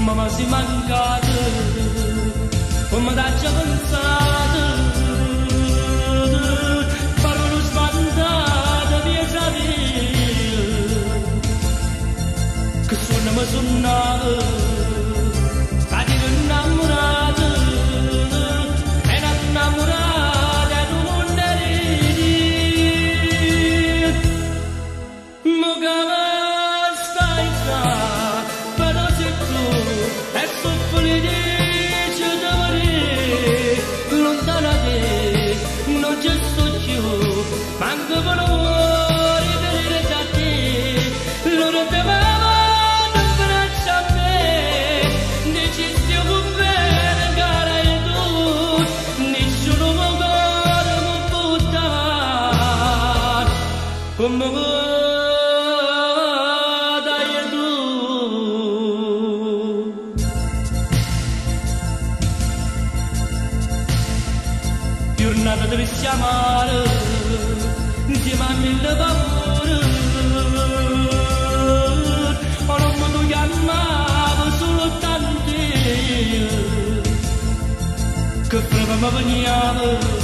mamma si mancata, come da già pensata, parole sbandate via sapere, che suonami suonata, cadi innamorata, e innamorata di un mondo di stai qua, però se tu e soffri dice d'amore, lontana da te, non ci sto più, manco per amore venire da te, loro te amavano in braccia a me, decisi un bene cara e tu, nessuno mi ancora mi buttare, come giornata triste amare, insieme a mille paure, ma non mi tu chiamavo solo tante, che proprio mi veniva.